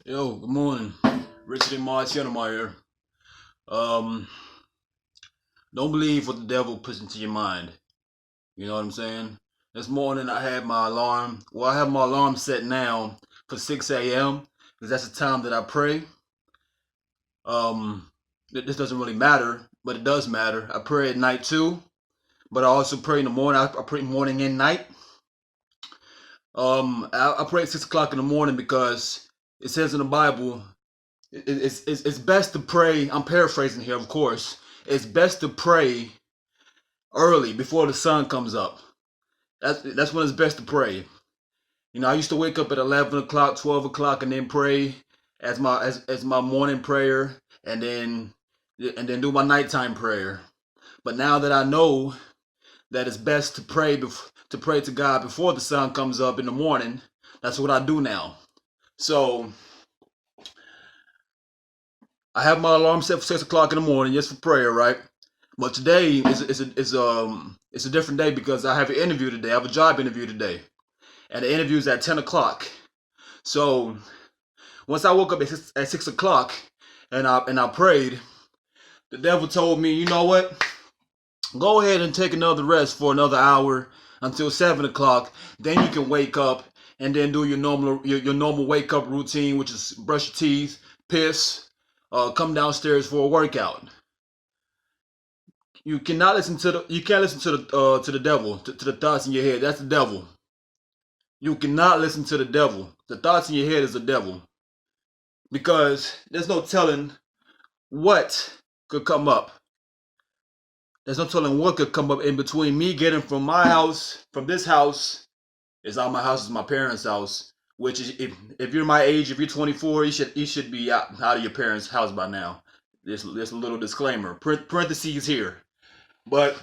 Yo, good morning. Richard and Marciano here. Um, don't believe what the devil puts into your mind. You know what I'm saying? This morning I had my alarm. Well, I have my alarm set now for 6 a.m. because that's the time that I pray. Um, this doesn't really matter, but it does matter. I pray at night too, but I also pray in the morning. I pray morning and night. I pray at 6 o'clock in the morning because it says in the Bible it's best to pray. I'm paraphrasing here, of course. It's best to pray early before the sun comes up. That's when it's best to pray. You know, I used to wake up at 11 o'clock, 12 o'clock, and then pray as my morning prayer, and then do my nighttime prayer. But now that I know that it's best to pray to God before the sun comes up in the morning, that's what I do now. So I have my alarm set for 6 o'clock in the morning just for prayer, right? But today is a different day because I have an interview today. I have a job interview today, and the interview is at 10 o'clock. So once I woke up at 6 o'clock and I prayed, the devil told me, you know what? Go ahead and take another rest for another hour until 7 o'clock. Then you can wake up and then do your normal wake up routine, which is brush your teeth, piss, come downstairs for a workout. You can't listen to the devil, to the thoughts in your head. That's the devil. You cannot listen to the devil. The thoughts in your head is the devil. Because there's no telling what could come up. There's no telling what could come up in between me getting from this house, it's not my house, it's my parents' house. Which is, if you're my age, if you're 24, you should be out of your parents' house by now. There's a little disclaimer, parentheses here. But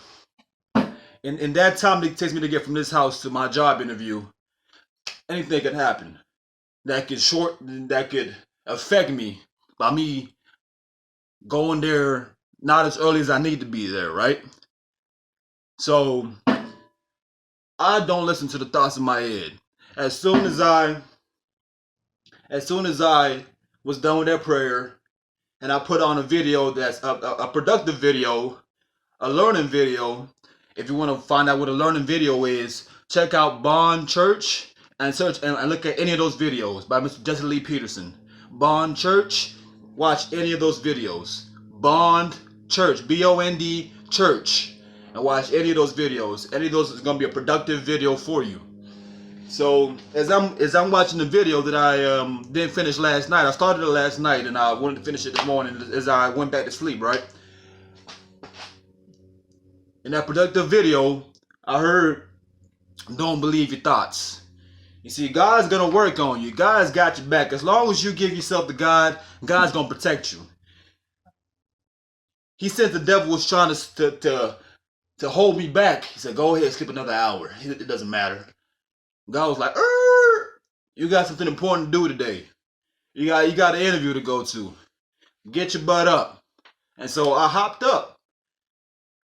in that time it takes me to get from this house to my job interview, anything could happen. That could affect me by me going there not as early as I need to be there, right? So I don't listen to the thoughts in my head. As soon as I was done with that prayer and I put on a video that's a productive video, a learning video. If you want to find out what a learning video is, check out Bond Church and search and look at any of those videos by Mr. Jesse Lee Peterson. Bond Church, watch any of those videos. Bond Church, B-O-N-D Church, and watch any of those videos. Any of those is gonna be a productive video for you. So as I'm watching the video that I didn't finish last night, I started it last night and I wanted to finish it this morning as I went back to sleep, right? In that productive video, I heard, don't believe your thoughts. You see, God's going to work on you. God's got your back. As long as you give yourself to God, God's going to protect you. He said the devil was trying to hold me back. He said, go ahead, sleep another hour. It doesn't matter. God was like, you got something important to do today. You got an interview to go to. Get your butt up. And so I hopped up.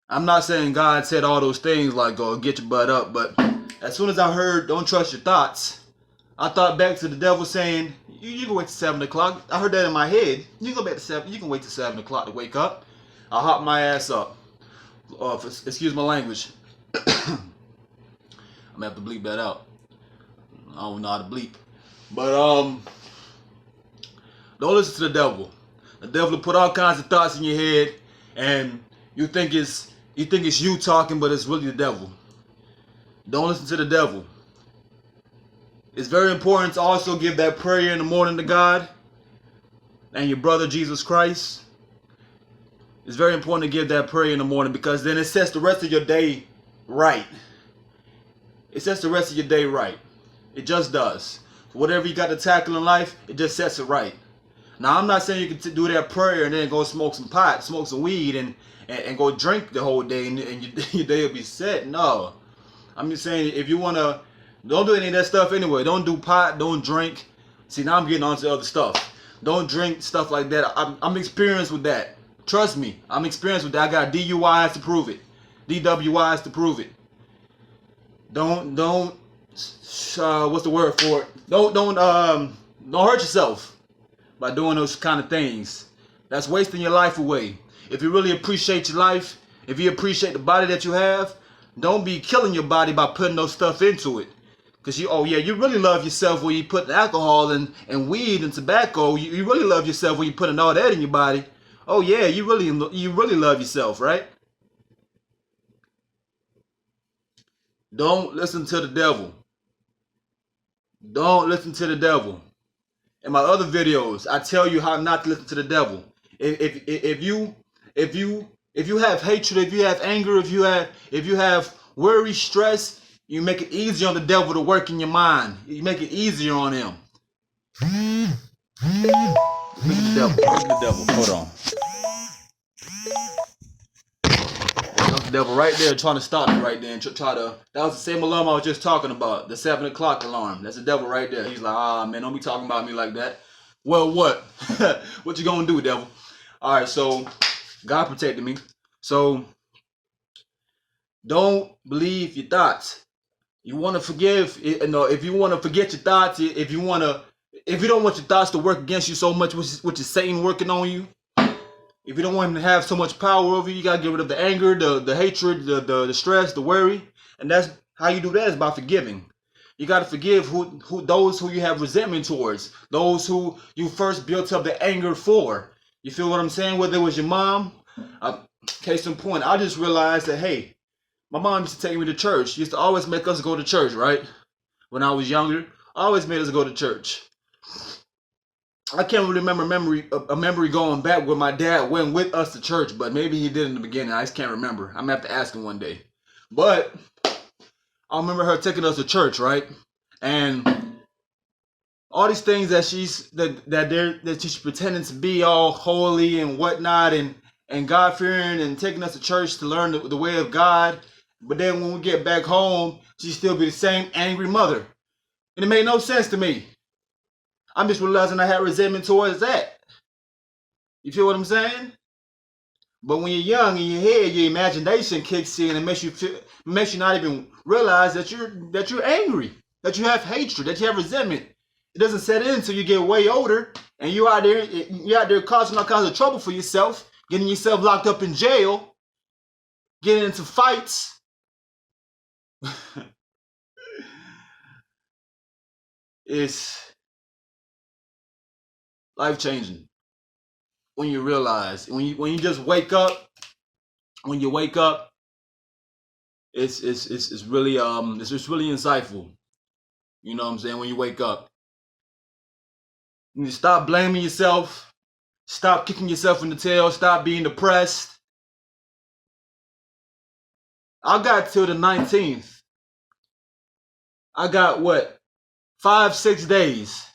I'm not saying God said all those things like go get your butt up, but as soon as I heard don't trust your thoughts, I thought back to the devil saying, you can wait till 7 o'clock. I heard that in my head. You can go back to 7. You can wait till 7 o'clock to wake up. I hopped my ass up. Excuse my language. I'm gonna have to bleep that out. I don't know how to bleep. But don't listen to the devil. The devil will put all kinds of thoughts in your head, and you think it's you talking, but it's really the devil. Don't listen to the devil. It's very important to also give that prayer in the morning to God and your brother Jesus Christ. It's very important to give that prayer in the morning because then it sets the rest of your day right. It sets the rest of your day right. It just does. Whatever you got to tackle in life, it just sets it right. Now, I'm not saying you can do that prayer and then go smoke some pot, smoke some weed, and go drink the whole day and your day will be set. No. I'm just saying if you want to, don't do any of that stuff anyway. Don't do pot, don't drink. See, now I'm getting on to other stuff. Don't drink stuff like that. I'm experienced with that. Trust me, I'm experienced with that. I got DUIs to prove it. DWIs to prove it. Don't what's the word for it? Don't hurt yourself. by doing those kind of things. That's wasting your life away. If you really appreciate your life, if you appreciate the body that you have, don't be killing your body by putting those stuff into it. Because you really love yourself when you put alcohol and weed and tobacco. You really love yourself when you putting all that in your body. Oh yeah, you really love yourself, right? Don't listen to the devil. Don't listen to the devil. In my other videos, I tell you how not to listen to the devil. If you have hatred, if you have anger, if you have worry, stress, you make it easier on the devil to work in your mind. You make it easier on him. Look at the devil. Look at the devil. Hold on. There's the devil right there trying to stop me right there and try to. That was the same alarm I was just talking about. The 7 o'clock alarm. That's the devil right there. He's like, man, don't be talking about me like that. Well, what? What you gonna do, devil? All right, so God protected me. So don't believe your thoughts. You want to forgive. If you want to forget your thoughts, if you don't want your thoughts to work against you so much, which is Satan working on you. If you don't want him to have so much power over you, you gotta get rid of the anger, the hatred, the stress, the worry, and that's how you do that is by forgiving. You gotta forgive those who you have resentment towards, those who you first built up the anger for. You feel what I'm saying? Whether it was your mom, case in point, I just realized that my mom used to take me to church. She used to always make us go to church, right? When I was younger, always made us go to church. I can't really remember a memory going back where my dad went with us to church, but maybe he did in the beginning. I just can't remember. I'm gonna have to ask him one day. But I remember her taking us to church, right? And all these things that she's pretending to be all holy and whatnot, and God fearing, and taking us to church to learn the way of God. But then when we get back home, she still be the same angry mother, and it made no sense to me. I'm just realizing I had resentment towards that. You feel what I'm saying? But when you're young in your head, your imagination kicks in and makes you not even realize that you're angry, that you have hatred, that you have resentment. It doesn't set in until you get way older and you're out there causing all kinds of trouble for yourself, getting yourself locked up in jail, getting into fights. It's life-changing when you realize, when you just wake up. When you wake up, it's really insightful. You know what I'm saying? When you wake up, you need to stop blaming yourself, stop kicking yourself in the tail, stop being depressed. I got till the 19th. I got 5-6 days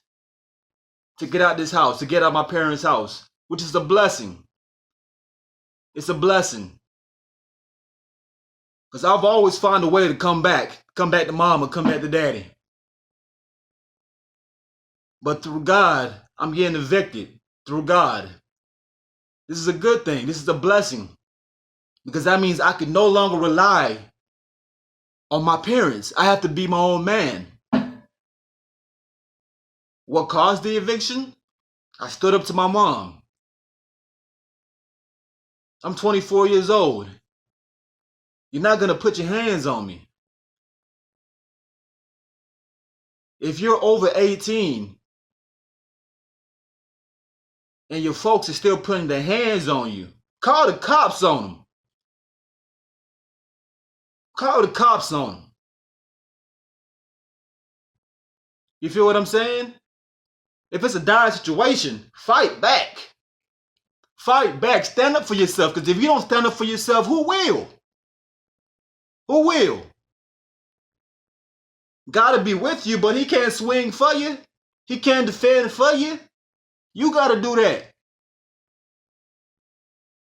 to get out this house, to get out my parents' house, which is a blessing. It's a blessing. Because I've always found a way to come back to mama, come back to daddy. But through God, I'm getting evicted. Through God. This is a good thing. This is a blessing. Because that means I can no longer rely on my parents. I have to be my own man. What caused the eviction? I stood up to my mom. I'm 24 years old. You're not going to put your hands on me. If you're over 18 and your folks are still putting their hands on you, call the cops on them. Call the cops on them. You feel what I'm saying? If it's a dire situation, fight back. Fight back. Stand up for yourself. Because if you don't stand up for yourself, who will? Who will? God will be with you, but he can't swing for you. He can't defend for you. You got to do that.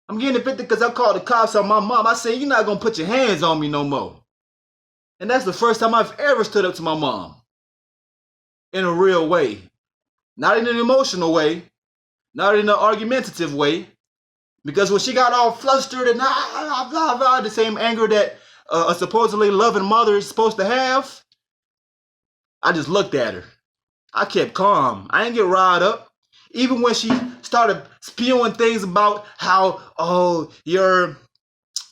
I'm getting evicted because I called the cops on my mom. I said, you're not going to put your hands on me no more. And that's the first time I've ever stood up to my mom. In a real way. Not in an emotional way. Not in an argumentative way. Because when she got all flustered and blah, blah, blah, the same anger that a supposedly loving mother is supposed to have, I just looked at her. I kept calm. I didn't get riled up. Even when she started spewing things about how, oh, your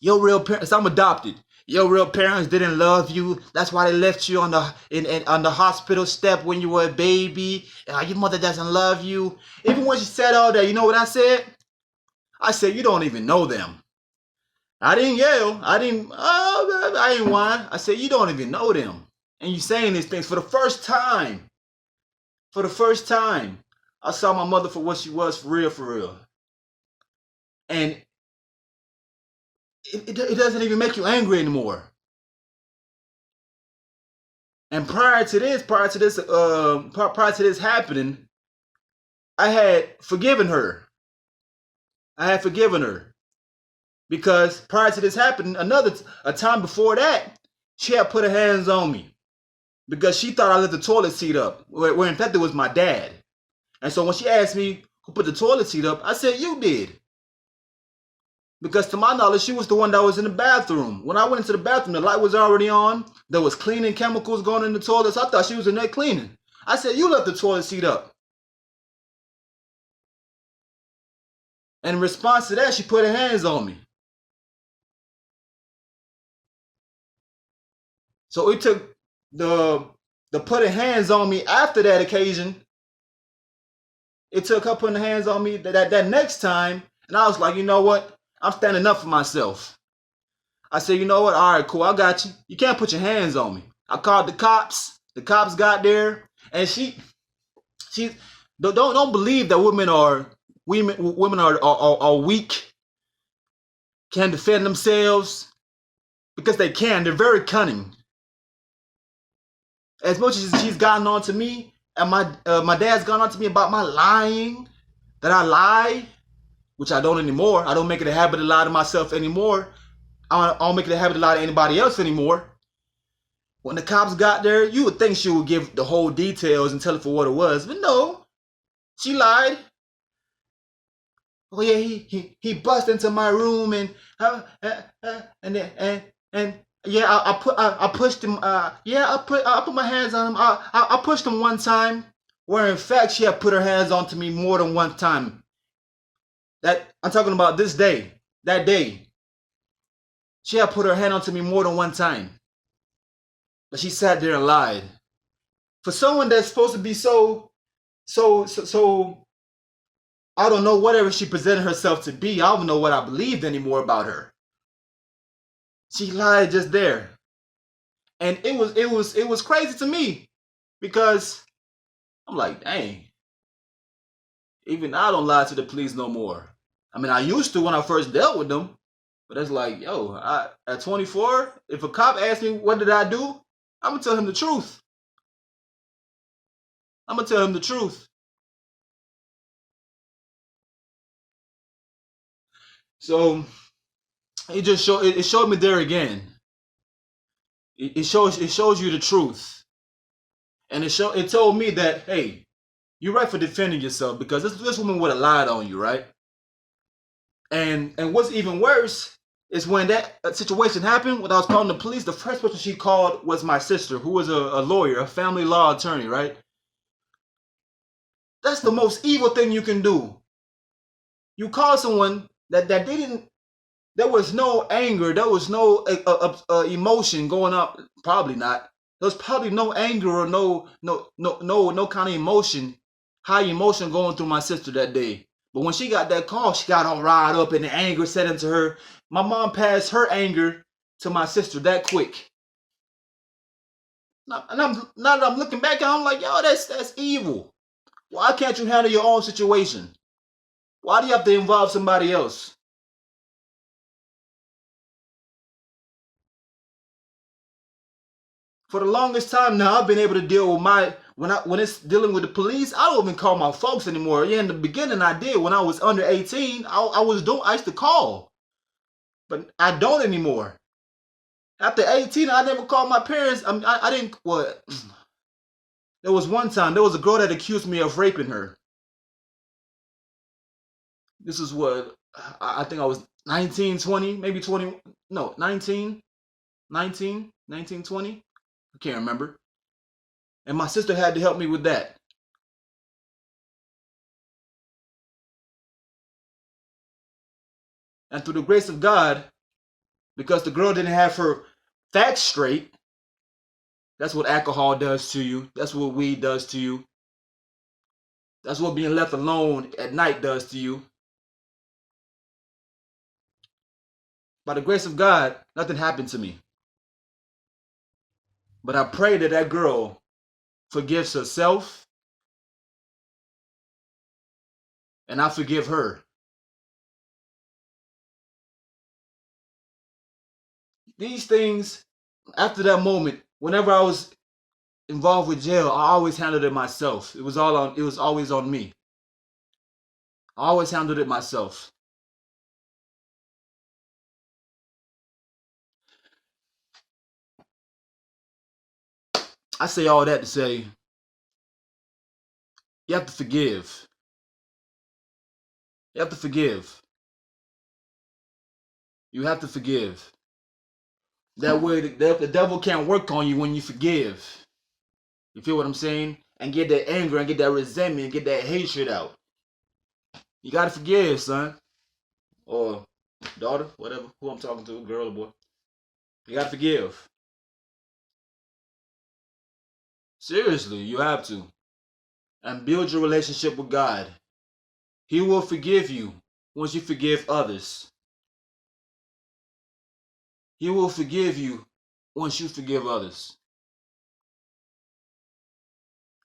real parents, I'm adopted. Your real parents didn't love you. That's why they left you on on the hospital step when you were a baby. Your mother doesn't love you. Even when she said all that, you know what I said? I said, you don't even know them. I didn't yell. I didn't whine. I said, you don't even know them. And you saying these things for the first time. For the first time, I saw my mother for what she was, for real, for real. And it doesn't even make you angry anymore. And prior to this happening, I had forgiven her. I had forgiven her because prior to this happening, a time before that, she had put her hands on me because she thought I left the toilet seat up, where in fact it was my dad. And so when she asked me who put the toilet seat up, I said, you did. Because to my knowledge, she was the one that was in the bathroom. When I went into the bathroom, the light was already on. There was cleaning chemicals going in the toilet. So I thought she was in there cleaning. I said, you left the toilet seat up. And in response to that, she put her hands on me. So it took the putting hands on me after that occasion. It took her putting her hands on me that next time. And I was like, you know what? I'm standing up for myself. I said, you know what? All right, cool. I got you. You can't put your hands on me. I called the cops. The cops got there, and she don't believe that women are weak, can defend themselves, because they can. They're very cunning. As much as she's gotten on to me, and my dad's gone on to me about my lying, that I lie, which I don't anymore. I don't make it a habit to lie to myself anymore. I don't make it a habit to lie to anybody else anymore. When the cops got there, you would think she would give the whole details and tell it for what it was, but no, she lied. Oh yeah, he bust into my room and yeah, I pushed him. Yeah, I put my hands on him. I pushed him one time, where in fact she had put her hands onto me more than one time. That I'm talking about this day, that day. She had put her hand onto me more than one time. But she sat there and lied. For someone that's supposed to be so I don't know whatever she presented herself to be. I don't know what I believed anymore about her. She lied just there. And it was crazy to me because I'm like, dang. Even I don't lie to the police no more. I mean, I used to when I first dealt with them, but it's like, yo, at 24, if a cop asks me what did I do, I'm gonna tell him the truth. I'm gonna tell him the truth. So it showed me there again. It shows you the truth, and it told me that, hey, you're right for defending yourself because this woman would have lied on you, right? And what's even worse is when that situation happened, when I was calling the police, the first person she called was my sister, who was a lawyer, a family law attorney, right? That's the most evil thing you can do. You call someone that didn't. There was no anger. There was no emotion going up. Probably not. There was probably no anger or no kind of emotion, high emotion going through my sister that day. But when she got that call, she got all riled up and the anger set into her. My mom passed her anger to my sister that quick. And now that I'm looking back, I'm like, yo, that's evil. Why can't you handle your own situation? Why do you have to involve somebody else? For the longest time now, I've been able to deal with when it's dealing with the police. I don't even call my folks anymore. Yeah, in the beginning I did. When I was under 18, I used to call, but I don't anymore. After 18, I never called my parents. I didn't. What? There was one time there was a girl that accused me of raping her. This is what I think I was 19, 20, maybe 20. No, 19, 19, 19, 20. I can't remember. And my sister had to help me with that. And through the grace of God, because the girl didn't have her facts straight, that's what alcohol does to you. That's what weed does to you. That's what being left alone at night does to you. By the grace of God, nothing happened to me. But I pray that that girl forgives herself, and I forgive her. These things, after that moment, whenever I was involved with jail, I always handled it myself. It was always on me. I always handled it myself. I say all that to say you have to forgive. You have to forgive. You have to forgive. That way the devil can't work on you when you forgive. You feel what I'm saying? And get that anger and get that resentment and get that hatred out. You gotta forgive, son. Or daughter, whatever, who I'm talking to, girl or boy. You gotta forgive. Seriously, you have to. And build your relationship with God. He will forgive you once you forgive others. He will forgive you once you forgive others.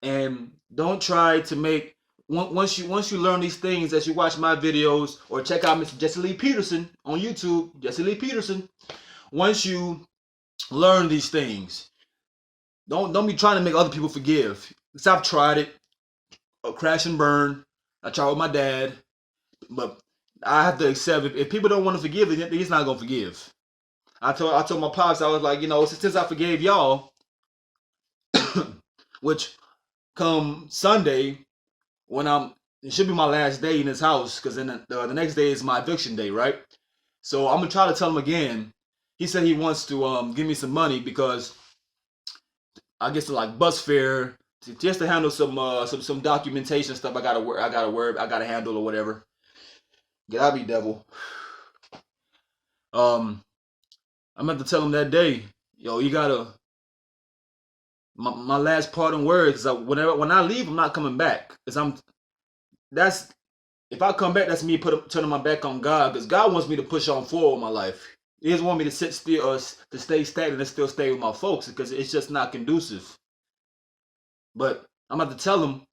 And don't try to make once you learn these things as you watch my videos or check out Mr. Jesse Lee Peterson on YouTube, Jesse Lee Peterson. Once you learn these things, don't be trying to make other people forgive. Because I've tried it, crash and burn. I tried with my dad, but I have to accept it. If people don't want to forgive, he's not gonna forgive. I told my pops, I was like, since I forgave y'all, which come Sunday when it should be my last day in his house, because then the next day is my eviction day, right? So I'm gonna try to tell him again. He said he wants to give me some money because I guess like bus fare just to handle some documentation stuff. I gotta handle or whatever. Get out of me, devil. I meant to tell him that day, you gotta. My last parting words is when I leave, I'm not coming back. If I come back, that's me turning my back on God, because God wants me to push on forward with my life. He doesn't want me to sit still or to stay stagnant and still stay with my folks, because it's just not conducive. But I'm about to tell him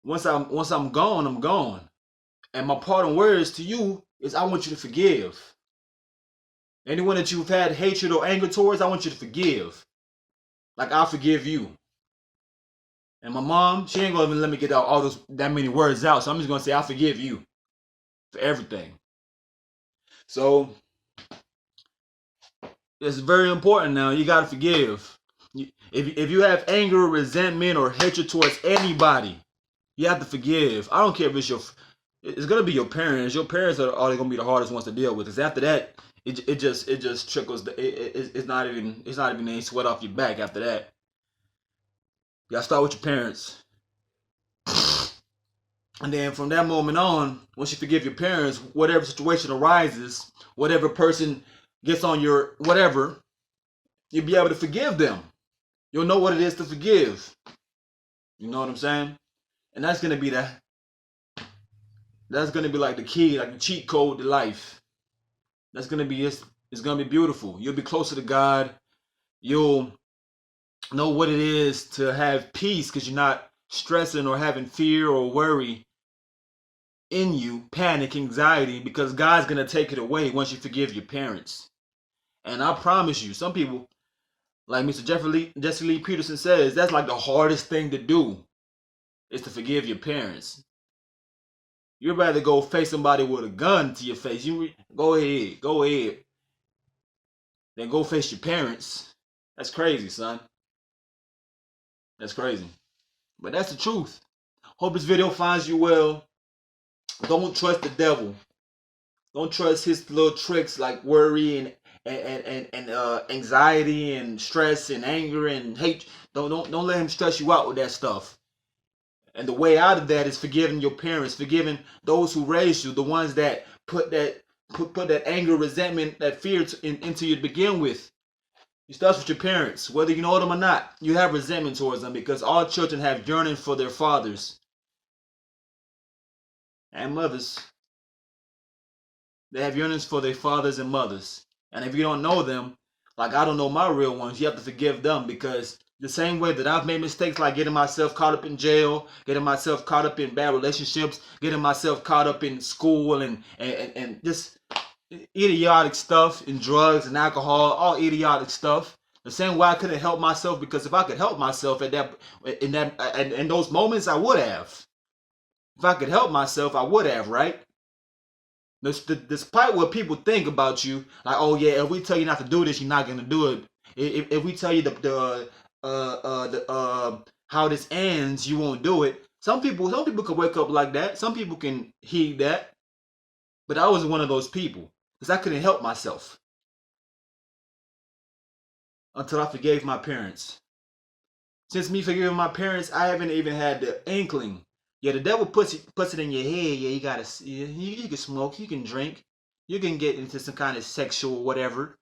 once I'm gone, I'm gone. And my parting words to you is I want you to forgive. Anyone that you've had hatred or anger towards, I want you to forgive. Like I forgive you. And my mom, she ain't gonna even let me get out that many words out. So I'm just gonna say I forgive you for everything. So it's very important now. You gotta forgive. If you have anger, resentment, or hatred towards anybody, you have to forgive. I don't care if it's gonna be your parents. Your parents are gonna be the hardest ones to deal with. Because after that, it just trickles. It's not even any sweat off your back after that. You gotta start with your parents. And then from that moment on, once you forgive your parents, whatever situation arises, whatever person gets on your whatever, you'll be able to forgive them. You'll know what it is to forgive. You know what I'm saying? And that's gonna be like the key, like the cheat code to life. That's gonna be it's gonna be beautiful. You'll be closer to God. You'll know what it is to have peace because you're not stressing or having fear or worry in you, panic, anxiety, because God's gonna take it away once you forgive your parents. And I promise you, some people, like Mr. Jesse Lee Peterson says, that's like the hardest thing to do, is to forgive your parents. You'd rather go face somebody with a gun to your face. Go ahead. Then go face your parents. That's crazy, son. That's crazy. But that's the truth. Hope this video finds you well. Don't trust the devil. Don't trust his little tricks like worry and anxiety and stress and anger and hate. Don't let him stress you out with that stuff. And the way out of that is forgiving your parents, forgiving those who raised you, the ones that put that put that anger, resentment, that fear into you to begin with. It starts with your parents, whether you know them or not. You have resentment towards them because all children have yearning for their fathers and mothers. They have yearnings for their fathers and mothers. And if you don't know them, like I don't know my real ones, you have to forgive them because the same way that I've made mistakes like getting myself caught up in jail, getting myself caught up in bad relationships, getting myself caught up in school and just idiotic stuff and drugs and alcohol, all idiotic stuff. The same way I couldn't help myself because if I could help myself in those moments, I would have. If I could help myself, I would have, right? Despite what people think about you, like, oh yeah, if we tell you not to do this, you're not gonna do it. If we tell you how this ends, you won't do it. Some people can wake up like that. Some people can heed that, but I was one of those people because I couldn't help myself until I forgave my parents. Since me forgiving my parents, I haven't even had the inkling. Yeah, the devil puts it in your head. Yeah, you gotta, you can smoke, you can drink, you can get into some kind of sexual whatever.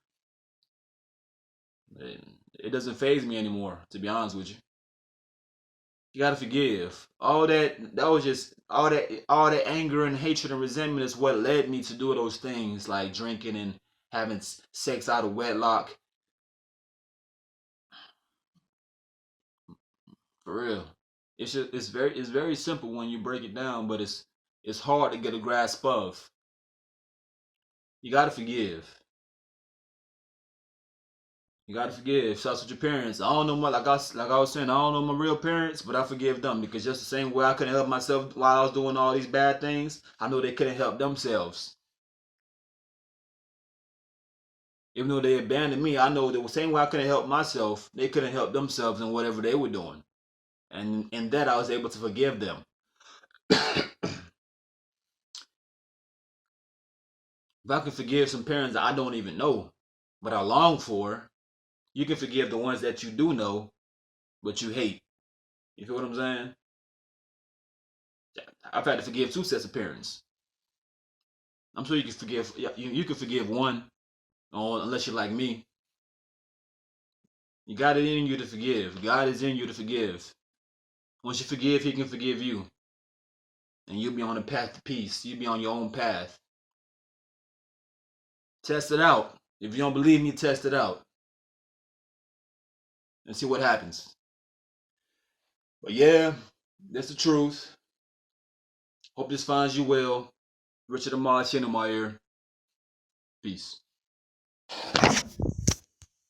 It doesn't faze me anymore, to be honest with you. You gotta forgive. That was just all that anger and hatred and resentment is what led me to do those things like drinking and having sex out of wedlock. For real. It's very simple when you break it down, but it's hard to get a grasp of. You gotta forgive. You gotta forgive. Starts with your parents. I don't know my like I was saying, I don't know my real parents, but I forgive them because just the same way I couldn't help myself while I was doing all these bad things, I know they couldn't help themselves. Even though they abandoned me, I know the same way I couldn't help myself, they couldn't help themselves in whatever they were doing. And in that I was able to forgive them. If I can forgive some parents that I don't even know, but I long for, you can forgive the ones that you do know, but you hate. You feel what I'm saying? I've had to forgive two sets of parents. I'm sure you can forgive. You can forgive one, unless you're like me. You got it in you to forgive. God is in you to forgive. Once you forgive, He can forgive you, and you'll be on the path to peace. You'll be on your own path. Test it out. If you don't believe me, test it out and see what happens. But yeah, that's the truth. Hope this finds you well. Richard Amar, Chin in my ear. Peace.